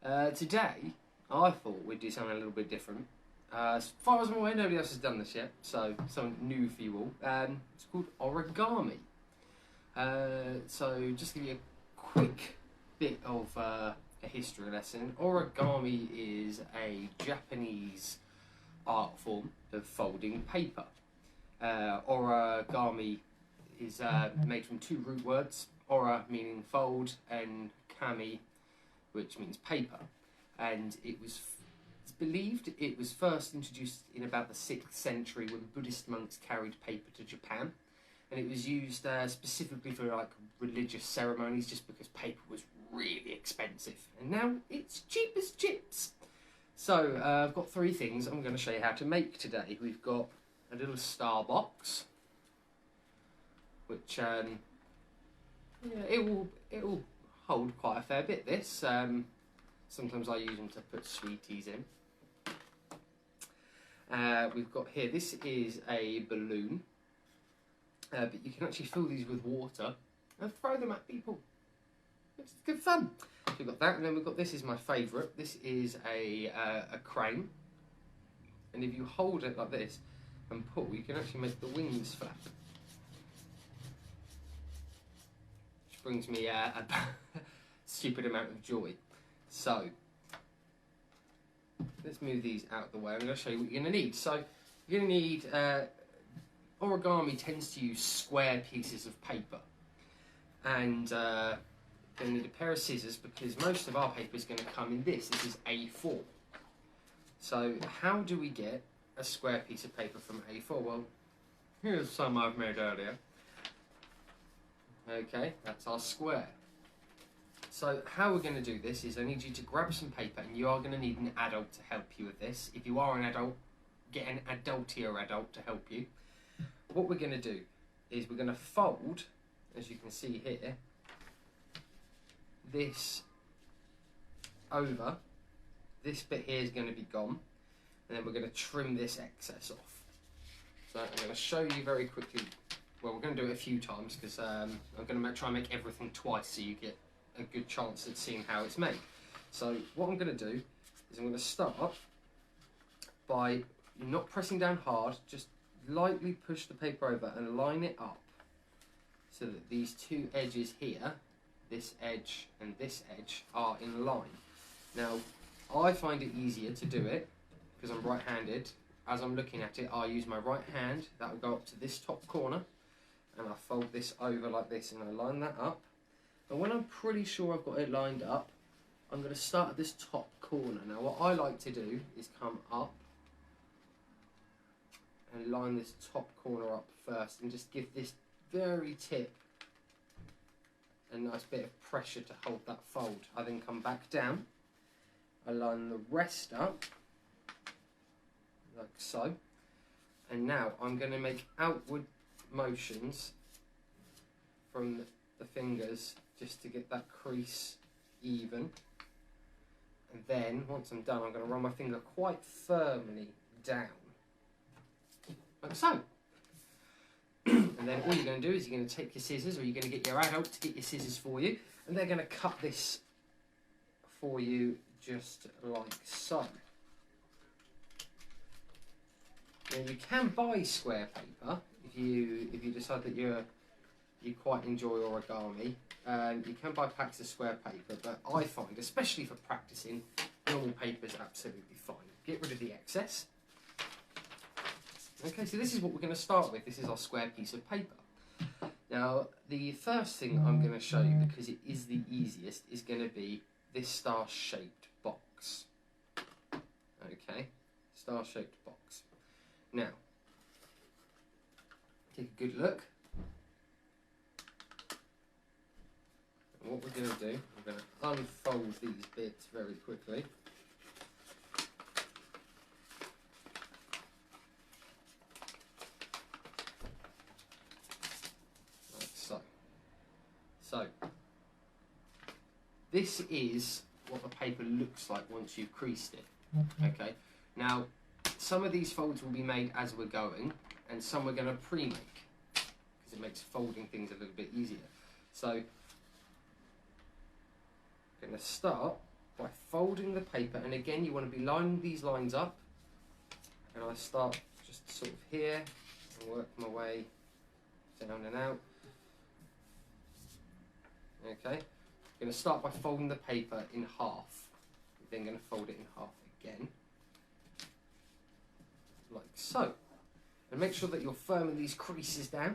Today, I thought we'd do something a little bit different. As far as I'm aware, nobody else has done this yet, so something new for you all. It's called Origami. So just to give you a quick bit of a history lesson, origami is a Japanese art form of folding paper. Origami is made from two root words, ora meaning fold and kami, which means paper, and it's believed it was first introduced in about the 6th century when Buddhist monks carried paper to Japan, and it was used specifically for like religious ceremonies just because paper was really expensive, and now it's cheap as chips. So I've got 3 things I'm going to show you how to make today. We've got a little star box, which yeah, it will hold quite a fair bit. This sometimes I use them to put sweeties in. We've got here, this is a balloon, but you can actually fill these with water and throw them at people. It's good fun. So we've got that, and then we've got, this is my favourite, this is a crane, and if you hold it like this and pull, you can actually make the wings flap. Which brings me a stupid amount of joy. So, let's move these out of the way. I'm going to show you what you're going to need. So, you're going to need, origami tends to use square pieces of paper. And you're going to need a pair of scissors because most of our paper is going to come in this. This is A4. So, how do we get a square piece of paper from A4? Well, here's some I've made earlier. Okay, that's our square. So how we're going to do this is I need you to grab some paper, and you are going to need an adult to help you with this. If you are an adult, get an adultier adult to help you. What we're going to do is we're going to fold, as you can see here, this over. This bit here is going to be gone, and then we're going to trim this excess off. So I'm going to show you very quickly. Well, we're going to do it a few times because I'm going to try and make everything twice so you get a good chance at seeing how it's made. So what I'm going to do is I'm going to start by not pressing down hard, just lightly push the paper over and line it up so that these 2 edges here, this edge and this edge, are in line. Now, I find it easier to do it because I'm right-handed. As I'm looking at it, I use my right hand, that will go up to this top corner, and I fold this over like this and I line that up. And when I'm pretty sure I've got it lined up, I'm going to start at this top corner. Now what I like to do is come up and line this top corner up first and just give this very tip a nice bit of pressure to hold that fold. I then come back down, I line the rest up like so, and now I'm going to make outward motions from the fingers just to get that crease even, and then once I'm done I'm going to run my finger quite firmly down like so. And then all you're going to do is you're going to take your scissors, or you're going to get your adult to get your scissors for you, and they're going to cut this for you just like so. Now you can buy square paper if you decide that you quite enjoy origami. You can buy packs of square paper, but I find, especially for practicing, normal paper is absolutely fine. Get rid of the excess. Okay, so this is what we're going to start with. This is our square piece of paper. Now, the first thing I'm going to show you, because it is the easiest, is going to be this star-shaped box. Okay, star-shaped box. Now, take a good look. And what we're going to do, we're going to unfold these bits very quickly. Like so. So, this is what the paper looks like once you've creased it. Okay. Now, some of these folds will be made as we're going, and some we're going to pre-make because it makes folding things a little bit easier. So, I'm going to start by folding the paper, and again you want to be lining these lines up, and I start just sort of here and work my way down and out. Okay, I'm going to start by folding the paper in half. I'm then going to fold it in half again, like so. And make sure that you're firming these creases down.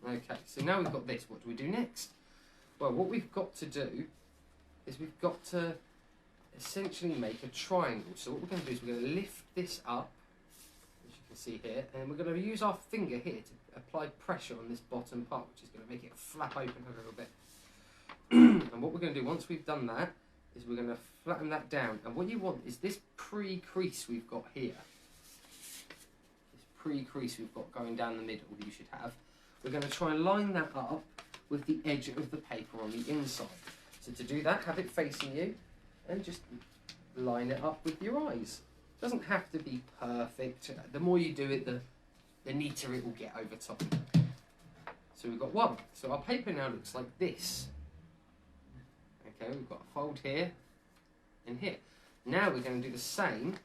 Okay, so now we've got this. What do we do next? Well, what we've got to do is we've got to essentially make a triangle. So what we're going to do is we're going to lift this up, as you can see here, and we're going to use our finger here to apply pressure on this bottom part, which is going to make it flap open a little bit. And what we're going to do once we've done that is we're going to flatten that down. And what you want is this pre-crease we've got here. This pre-crease we've got going down the middle that you should have. We're going to try and line that up with the edge of the paper on the inside. So to do that, have it facing you and just line it up with your eyes. It doesn't have to be perfect. The more you do it, the neater it will get over time. So we've got one. So our paper now looks like this. Okay, we've got a fold here and here. Now we're going to do the same.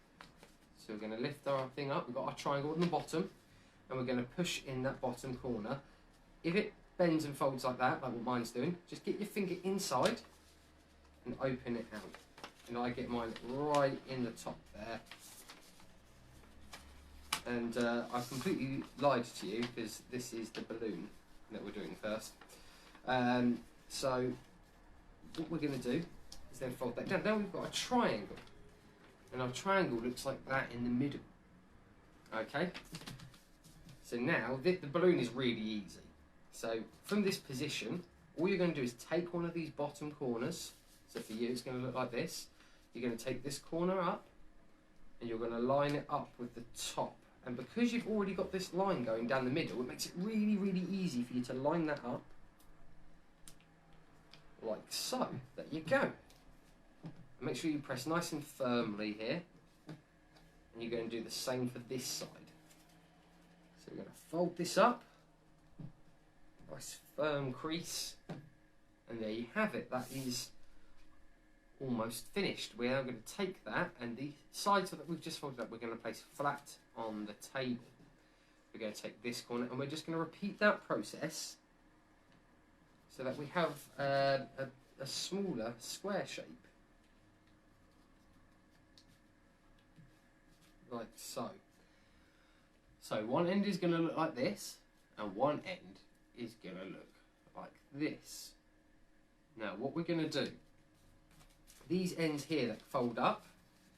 So we're going to lift our thing up. We've got our triangle on the bottom, and we're going to push in that bottom corner. If it bends and folds like that, like what mine's doing, just get your finger inside and open it out. And I get mine right in the top there. And I've completely lied to you because this is the balloon that we're doing first. So what we're going to do is then fold that down. Now we've got a triangle, and our triangle looks like that in the middle. Okay, so now the balloon is really easy. So from this position, all you're going to do is take one of these bottom corners. So for you, it's going to look like this. You're going to take this corner up, and you're going to line it up with the top. And because you've already got this line going down the middle, it makes it really, really easy for you to line that up like so. There you go. And make sure you press nice and firmly here. And you're going to do the same for this side. So we're going to fold this up. Nice firm crease. And there you have it. That is almost finished. We are going to take that, and the sides that we've just folded up, we're going to place flat on the table. We're going to take this corner, and we're just going to repeat that process so that we have a smaller square shape. Like so. So one end is going to look like this, and one end is going to look like this. Now what we're going to do, these ends here that fold up,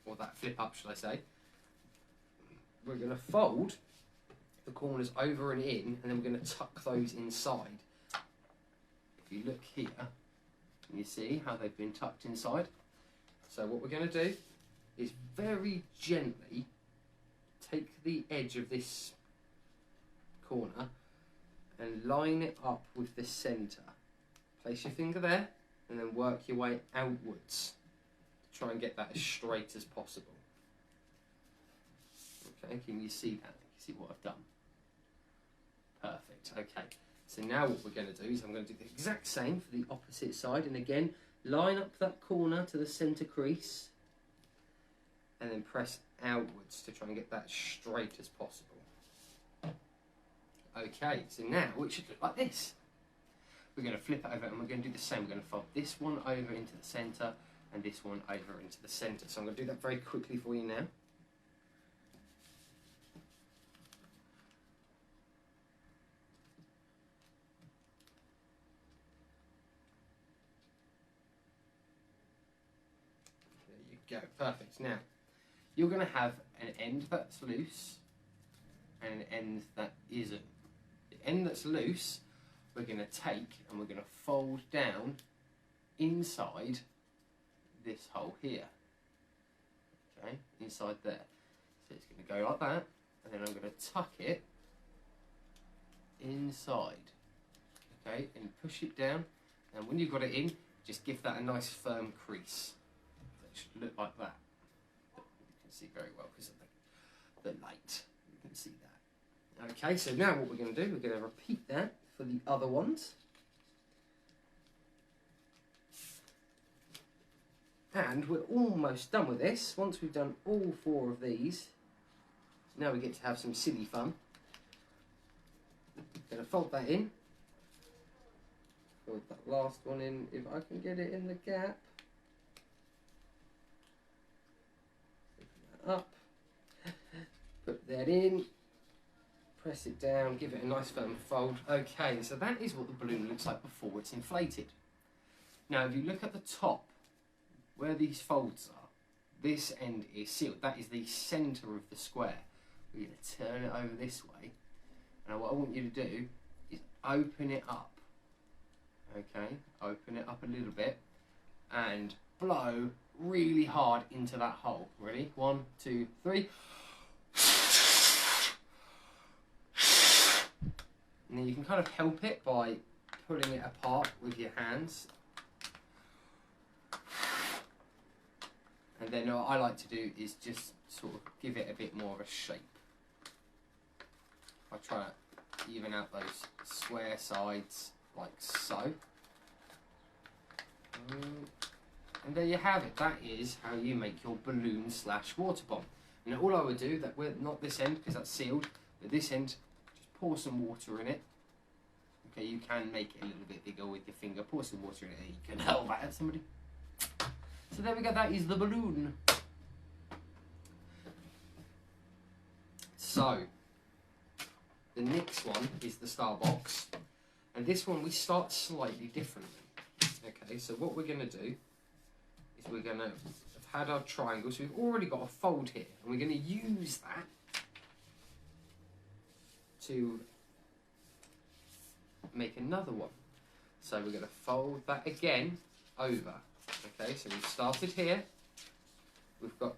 or that flip up should I say, we're going to fold the corners over and in, and then we're going to tuck those inside. If you look here, you see how they've been tucked inside. So what we're going to do is very gently take the edge of this corner and line it up with the centre. Place your finger there and then work your way outwards to try and get that as straight as possible. Okay, can you see that? Can you see what I've done? Perfect, okay. So now what we're going to do is I'm going to do the exact same for the opposite side, and again, line up that corner to the centre crease and then press outwards to try and get that straight as possible. Okay, so now it should look like this. We're going to flip it over and we're going to do the same. We're going to fold this one over into the centre and this one over into the centre. So I'm going to do that very quickly for you now. There you go, perfect. Now, you're going to have an end that's loose and an end that isn't. The end that's loose, we're going to take and we're going to fold down inside this hole here. Okay, inside there. So it's going to go like that, and then I'm going to tuck it inside. Okay, and push it down, and when you've got it in, just give that a nice firm crease. It should look like that. You can see very well because of the light. You can see that. Okay, so now what we're going to do, we're going to repeat that for the other ones. And we're almost done with this. Once we've done all 4 of these, now we get to have some silly fun. Going to fold that in. Fold that last one in if I can get it in the gap. Open that up. Put that in. Press it down. Give it a nice firm fold. Okay, so that is what the balloon looks like before it's inflated. Now, if you look at the top, where these folds are, this end is sealed. That is the centre of the square. We're going to turn it over this way. Now what I want you to do is open it up. Okay, open it up a little bit and blow really hard into that hole. Ready? 1, 2, 3. And then you can kind of help it by pulling it apart with your hands. And then what I like to do is just sort of give it a bit more of a shape. I try to even out those square sides like so. And there you have it. That is how you make your balloon / water bomb. Now all I would do, that we're not this end because that's sealed, but this end, just pour some water in it. Okay, you can make it a little bit bigger with your finger. Pour some water in it and you can hurl that at somebody. So there we go, that is the balloon. So, the next one is the star box. And this one we start slightly differently. Okay, so what we're going to do is we're going to have had our triangle. So we've already got a fold here. And we're going to use that to make another one. So we're going to fold that again over. Okay, so we've started here. We've got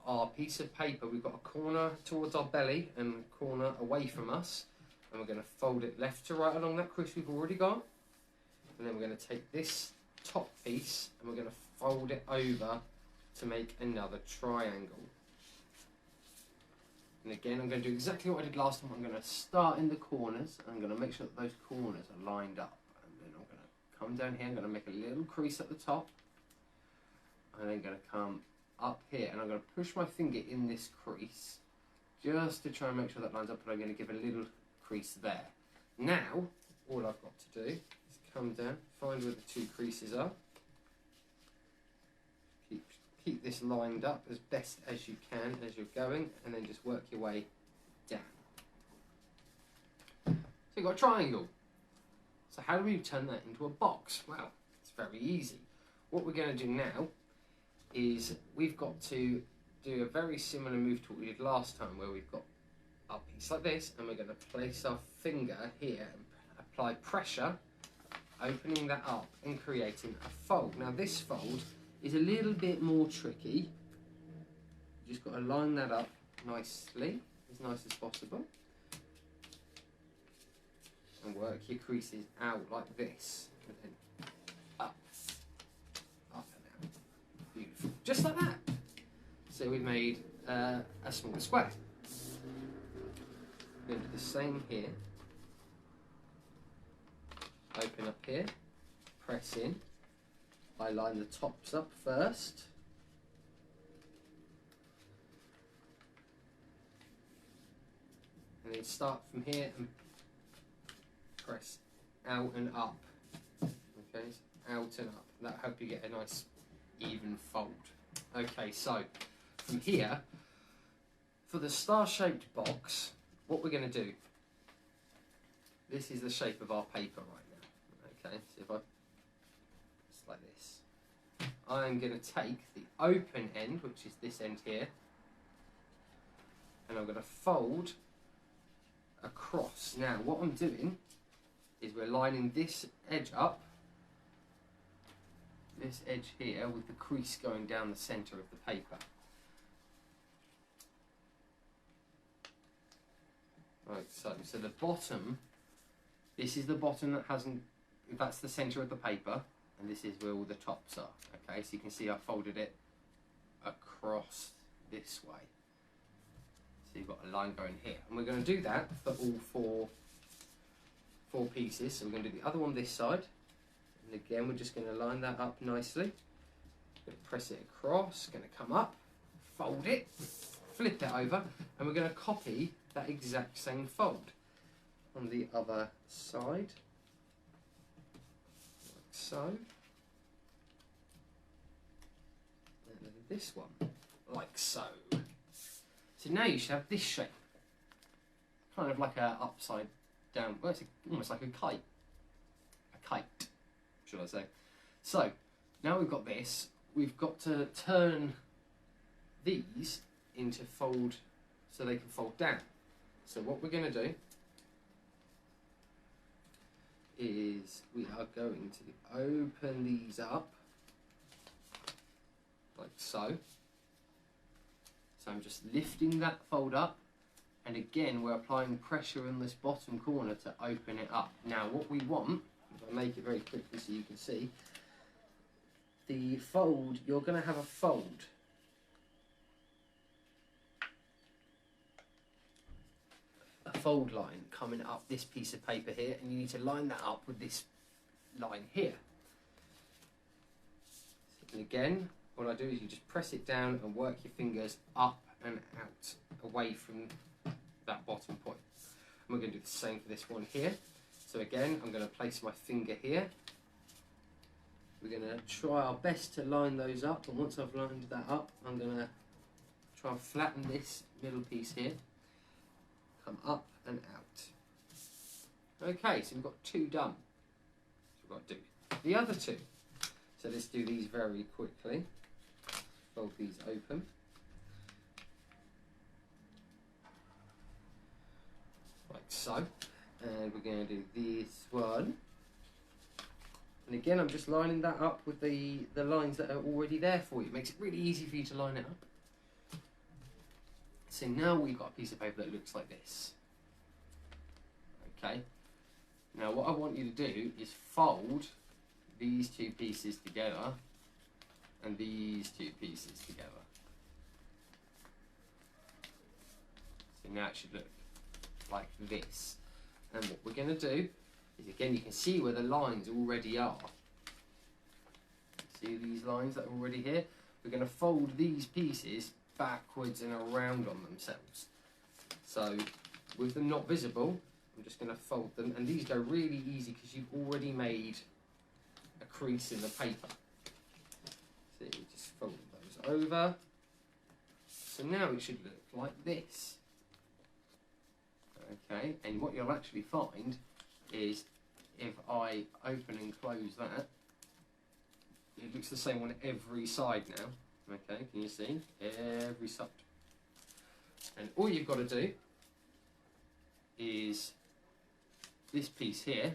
our piece of paper. We've got a corner towards our belly and a corner away from us. And we're going to fold it left to right along that crease we've already got. And then we're going to take this top piece and we're going to fold it over to make another triangle. And again, I'm going to do exactly what I did last time. I'm going to start in the corners. And I'm going to make sure that those corners are lined up. And then I'm going to come down here. I'm going to make a little crease at the top. And then going to come up here and I'm going to push my finger in this crease just to try and make sure that lines up, but I'm going to give a little crease there. Now, all I've got to do is come down, find where the 2 creases are, keep this lined up as best as you can as you're going, and then just work your way down. So you've got a triangle. So how do we turn that into a box? Well, it's very easy. What we're going to do now is we've got to do a very similar move to what we did last time, where we've got our piece like this and we're going to place our finger here and apply pressure, opening that up and creating a fold. Now this fold is a little bit more tricky. You just got to line that up nicely, as nice as possible, and work your creases out like this, and then up and out. Beautiful. Just like that. So we've made a small square. We're going to do the same here. Open up here, press in. I line the tops up first. And then start from here and press out and up. Okay, so out and up. That'll help you get a nice even fold. Okay, so from here, for the star-shaped box, what we're going to do, this is the shape of our paper right now. Okay, so if I, it's like this. I'm going to take the open end, which is this end here, and I'm going to fold across. Now, what I'm doing is we're lining this edge up, this edge here, with the crease going down the centre of the paper. Like so. So the bottom, this is the bottom that hasn't, that's the centre of the paper, and this is where all the tops are. Okay, so you can see I folded it across this way. So you've got a line going here. And we're going to do that for all four pieces. So we're going to do the other one this side. And again, we're just going to line that up nicely. Going to press it across, going to come up, fold it, flip it over, and we're going to copy that exact same fold on the other side, like so. And then this one, like so. So now you should have this shape, kind of like a upside down, well, it's almost like a kite. A kite, should I say. So, now we've got this, we've got to turn these into fold, so they can fold down. So what we're going to do is we are going to open these up, like so. So I'm just lifting that fold up, and again we're applying pressure in this bottom corner to open it up. Now what we want, if I make it very quickly so you can see, the fold, you're going to have a fold. A fold line coming up this piece of paper here, and you need to line that up with this line here. And again, what I do is you just press it down and work your fingers up and out, away from that bottom point. And we're going to do the same for this one here. So again, I'm going to place my finger here. We're going to try our best to line those up, and once I've lined that up, I'm going to try and flatten this middle piece here. Come up and out. Okay, so we've got two done. So we've got to do the other two. So let's do these very quickly. Fold these open. Like so. And we're going to do this one. And again, I'm just lining that up with the lines that are already there for you. It makes it really easy for you to line it up. So now we've got a piece of paper that looks like this. Okay. Now what I want you to do is fold these two pieces together and these two pieces together. So now it should look like this. And what we're going to do is, again, you can see where the lines already are. See these lines that are already here? We're going to fold these pieces backwards and around on themselves. So with them not visible, I'm just going to fold them, and these go really easy because you've already made a crease in the paper. So you just fold those over. So now it should look like this. Okay, and what you'll actually find is if I open and close that, it looks the same on every side now. Okay, can you see? Every side. And all you've got to do is this piece here,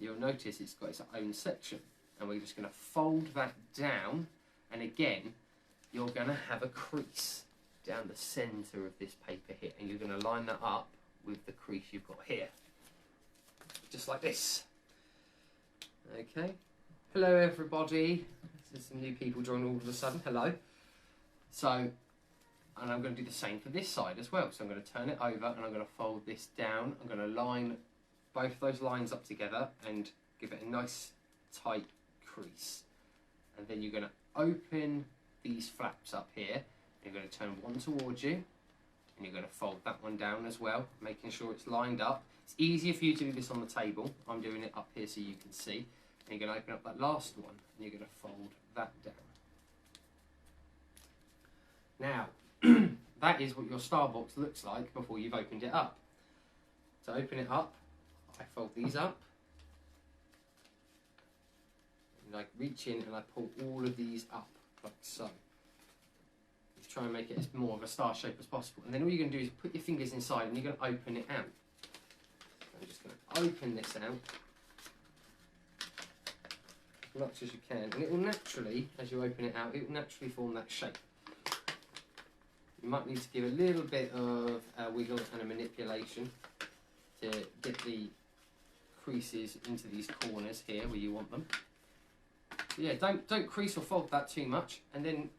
you'll notice it's got its own section. And we're just going to fold that down, and again, you're going to have a crease down the centre of this paper here, and you're going to line that up with the crease you've got here. Just like this. Okay. Hello everybody. There's some new people joining all of a sudden. Hello. So, and I'm going to do the same for this side as well. So I'm going to turn it over and I'm going to fold this down. I'm going to line both those lines up together and give it a nice tight crease. And then you're going to open these flaps up here. You're going to turn one towards you, and you're going to fold that one down as well, making sure it's lined up. It's easier for you to do this on the table. I'm doing it up here so you can see. And you're going to open up that last one, and you're going to fold that down. Now, that is what your star box looks like before you've opened it up. To open it up, I fold these up. And I reach in and I pull all of these up, like so. Just try and make it as more of a star shape as possible. And then all you're going to do is put your fingers inside and you're going to open it out. So I'm just going to open this out as much as you can. And it will naturally, as you open it out, it will naturally form that shape. You might need to give a little bit of a wiggle and a manipulation to get the creases into these corners here where you want them. So yeah, don't crease or fold that too much, and then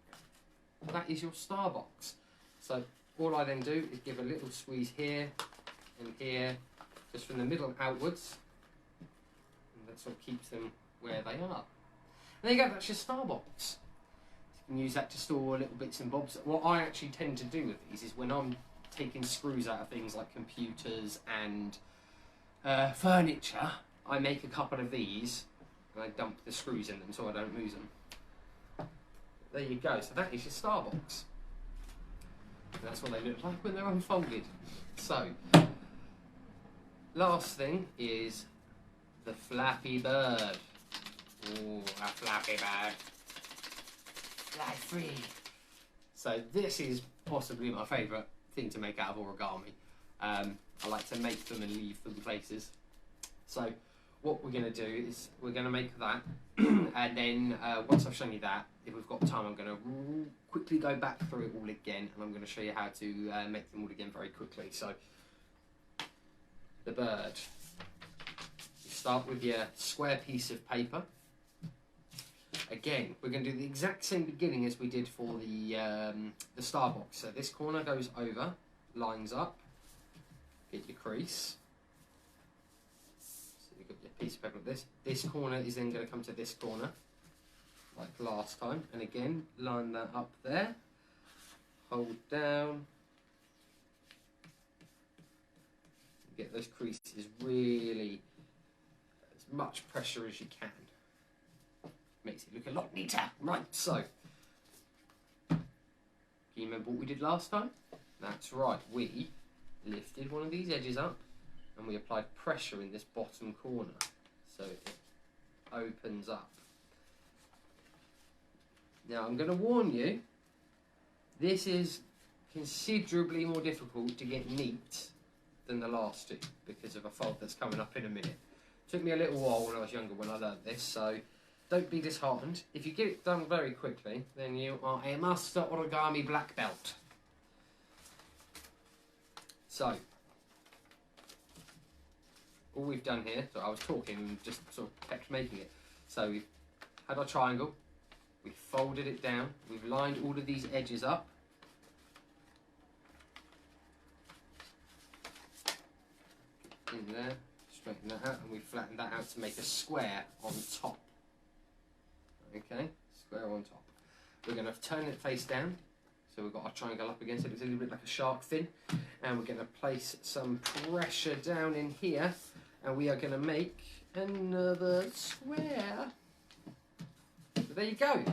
that is your star box. So all I then do is give a little squeeze here and here, just from the middle outwards, and that sort of keeps them where they are. And there you go, that's your star box. and use that to store little bits and bobs. What I actually tend to do with these is when I'm taking screws out of things like computers and furniture, I make a couple of these and I dump the screws in them so I don't lose them. There you go, so that is your star box. And that's what they look like when they're unfolded. So, last thing is the Flappy Bird. Ooh, a Flappy Bird. Fly free. So this is possibly my favourite thing to make out of origami. I like to make them and leave them places. So what we're going to do is we're going to make that, and then once I've shown you that, if we've got time, I'm going to quickly go back through it all again, and I'm going to show you how to make them all again very quickly. So the bird. You start with your square piece of paper. Again, we're going to do the exact same beginning as we did for the star box. So this corner goes over, lines up, get your crease. So you've got your piece of paper like this. This corner is then going to come to this corner, like last time. And again, line that up there, hold down, get those creases really as much pressure as you can. Makes it look a lot neater. Right, so, can you remember what we did last time? That's right, we lifted one of these edges up and we applied pressure in this bottom corner so it opens up. Now I'm going to warn you, this is considerably more difficult to get neat than the last two because of a fold that's coming up in a minute. It took me a little while when I was younger when I learned this, so don't be disheartened. If you get it done very quickly, then you are a master origami black belt. So, all we've done here, so I was talking and just sort of kept making it. So we've had our triangle, we've folded it down, we've lined all of these edges up. In there, straighten that out, and we flatten that out to make a square on top. Okay, square on top. We're going to turn it face down, so we've got our triangle up against it. It looks a little bit like a shark fin, and we're going to place some pressure down in here, and we are going to make another square. So there you go.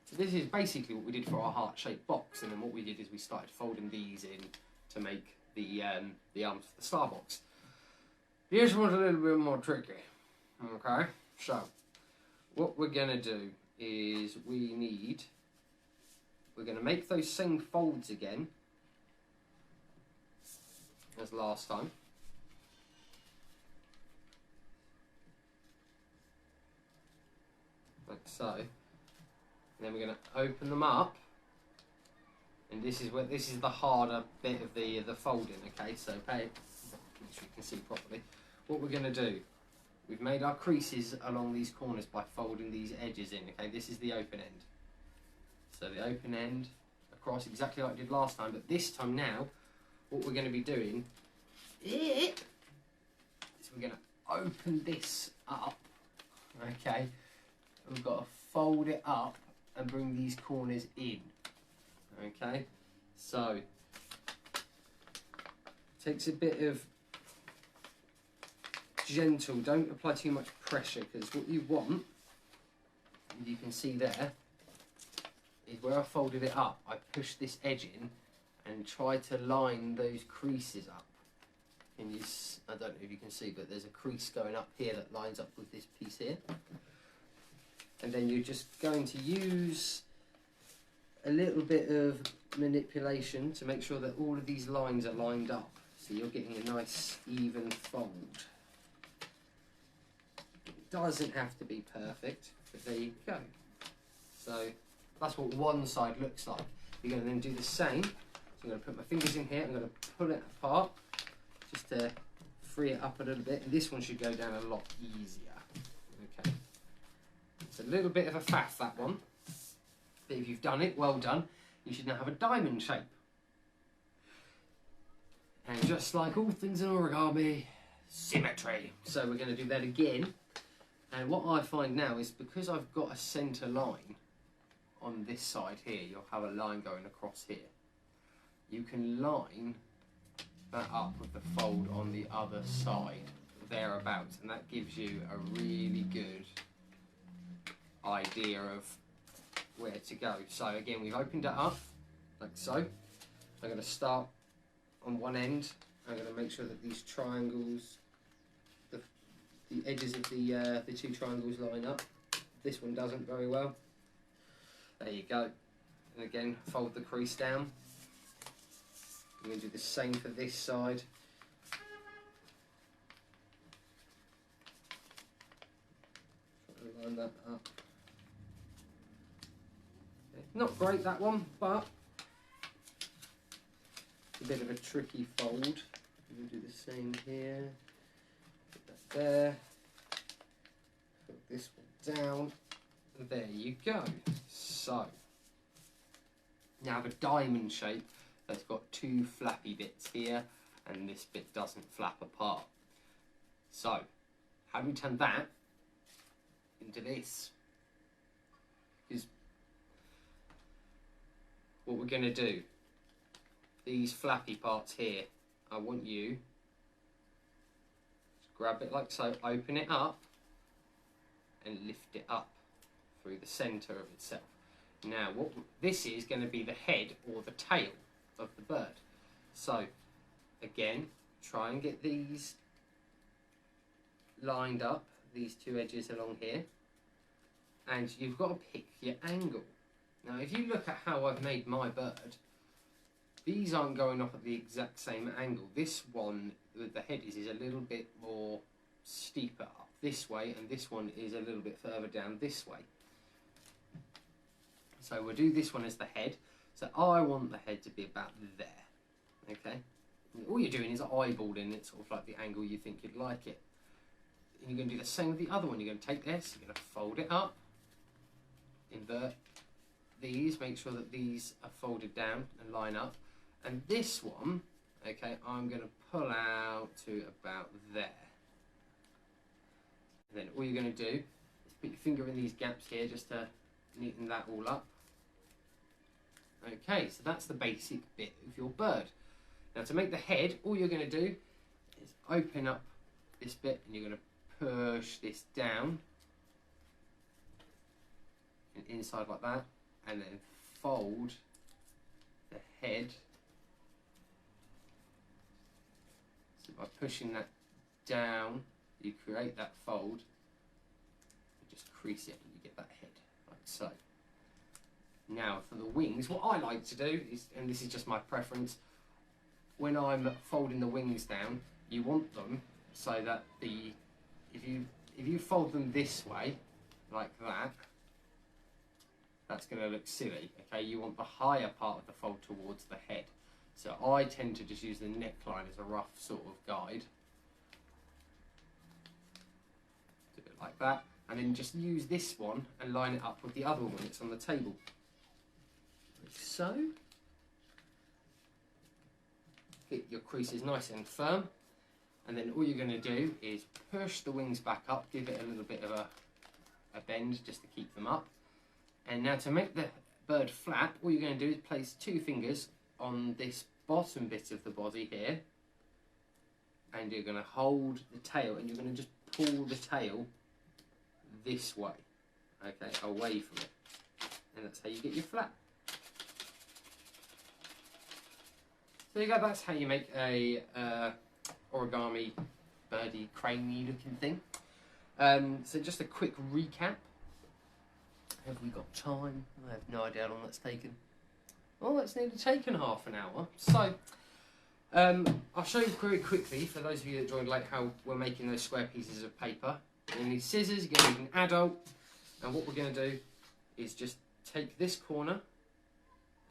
So this is basically what we did for our heart-shaped box, and then what we did is we started folding these in to make the arms for the star box. This one's a little bit more tricky. Okay, so what we're going to do is we're going to make those same folds again as last time. Like so. And then we're going to open them up. And this is the harder bit of the folding, okay? So make sure you can see properly. What we're going to do, we've made our creases along these corners by folding these edges in, okay? This is the open end. So the open end across exactly like we did last time, but this time now, what we're going to be doing is we're going to open this up, okay? And we've got to fold it up and bring these corners in, okay? So, takes a bit of gentle, don't apply too much pressure, because what you want, and you can see there, is where I folded it up, I pushed this edge in and tried to line those creases up. And I don't know if you can see, but there's a crease going up here that lines up with this piece here. And then you're just going to use a little bit of manipulation to make sure that all of these lines are lined up. So you're getting a nice even fold. It doesn't have to be perfect, but there you go. So that's what one side looks like. You're going to then do the same. So I'm going to put my fingers in here, I'm going to pull it apart just to free it up a little bit. And this one should go down a lot easier. Okay. It's a little bit of a faff, that one. But if you've done it, well done. You should now have a diamond shape. And just like all things in origami, symmetry. So we're going to do that again. And what I find now is because I've got a centre line on this side here, you'll have a line going across here. You can line that up with the fold on the other side, thereabouts, and that gives you a really good idea of where to go. So again, we've opened it up like so. I'm going to start on one end. I'm going to make sure that these triangles, the edges of the two triangles line up. This one doesn't very well. There you go. And again, fold the crease down. I'm going to do the same for this side. Try to line that up. Okay. Not great, that one, but it's a bit of a tricky fold. I'm going to do the same here. Put that there. Put this one down. And there you go. So, now I have a diamond shape. It's got two flappy bits here, and this bit doesn't flap apart. So, how do we turn that into this? Because what we're going to do, these flappy parts here, I want you to grab it like so, open it up, and lift it up through the centre of itself. Now, what this is going to be the head or the tail of the bird. So again, try and get these lined up, these two edges along here, and you've got to pick your angle. Now if you look at how I've made my bird, these aren't going off at the exact same angle. This one with the head is a little bit more steeper up this way, and this one is a little bit further down this way. So we'll do this one as the head. So I want the head to be about there, okay? And all you're doing is eyeballing it, sort of like the angle you think you'd like it. And you're going to do the same with the other one. You're going to take this, you're going to fold it up, invert these, make sure that these are folded down and line up. And this one, okay, I'm going to pull out to about there. And then all you're going to do is put your finger in these gaps here just to neaten that all up. Okay, so that's the basic bit of your bird. Now to make the head, all you're going to do is open up this bit, and you're going to push this down and inside like that, and then fold the head. So by pushing that down, you create that fold, you just crease it and you get that head, like so. Now for the wings, what I like to do is, and this is just my preference, when I'm folding the wings down, you want them so that if you fold them this way, like that, that's going to look silly, okay? You want the higher part of the fold towards the head. So I tend to just use the neckline as a rough sort of guide. Do it like that, and then just use this one and line it up with the other one that's on the table. Like so. Get your creases nice and firm, and then all you're going to do is push the wings back up, give it a little bit of a bend just to keep them up. And now to make the bird flap, all you're going to do is place two fingers on this bottom bit of the body here, and you're going to hold the tail, and you're going to just pull the tail this way, okay, away from it, and that's how you get your flap. So there you go, that's how you make a origami birdie craney looking thing. So just a quick recap. Have we got time? I have no idea how long that's taken. Well, that's nearly taken half an hour. So I'll show you very quickly, for those of you that joined late, how we're making those square pieces of paper. You need scissors, you're going to need an adult, and what we're going to do is just take this corner,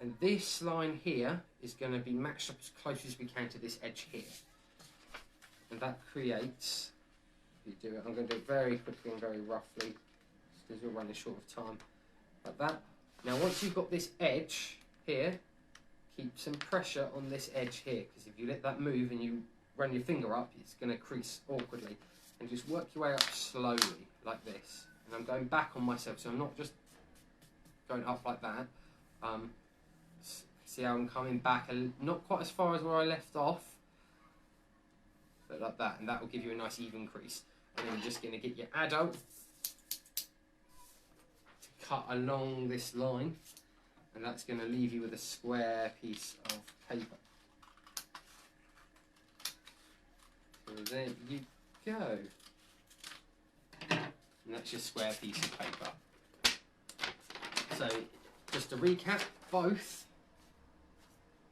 and this line here is going to be matched up as close as we can to this edge here. And that creates, if you do it, I'm going to do it very quickly and very roughly, because we're running short of time, like that. Now once you've got this edge here, keep some pressure on this edge here, because if you let that move and you run your finger up, it's going to crease awkwardly. And just work your way up slowly, like this. And I'm going back on myself, so I'm not just going up like that. See how I'm coming back, not quite as far as where I left off, but like that, and that will give you a nice even crease. And then you're just going to get your adult to cut along this line, and that's going to leave you with a square piece of paper. So there you go. And that's your square piece of paper. So, just to recap, both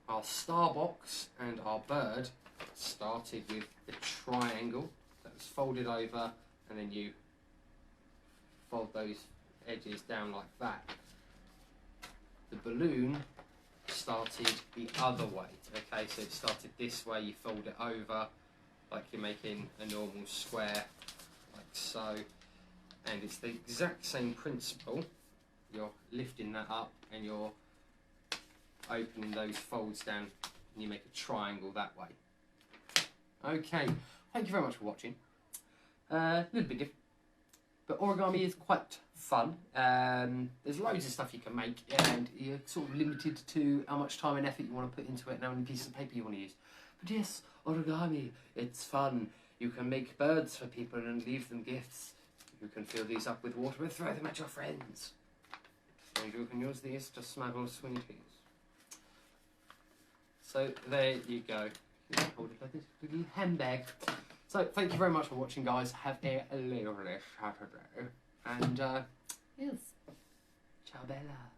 our star box and our bird started with the triangle that was folded over, and then you fold those edges down like that. The balloon started the other way, okay, so it started this way, you fold it over like you're making a normal square, like so, and it's the exact same principle. You're lifting that up and you're opening those folds down, and you make a triangle that way. Okay, thank you very much for watching. A little bit different, but origami is quite fun. There's loads of stuff you can make, and you're sort of limited to how much time and effort you want to put into it and how many pieces of paper you want to use. But yes, origami, it's fun. You can make birds for people and leave them gifts. You can fill these up with water and throw them at your friends. And you can use these to smuggle sweeties. So there you go. You can hold it like this little handbag. So thank you very much for watching, guys. Have a lovely Saturday. And yes, ciao bella.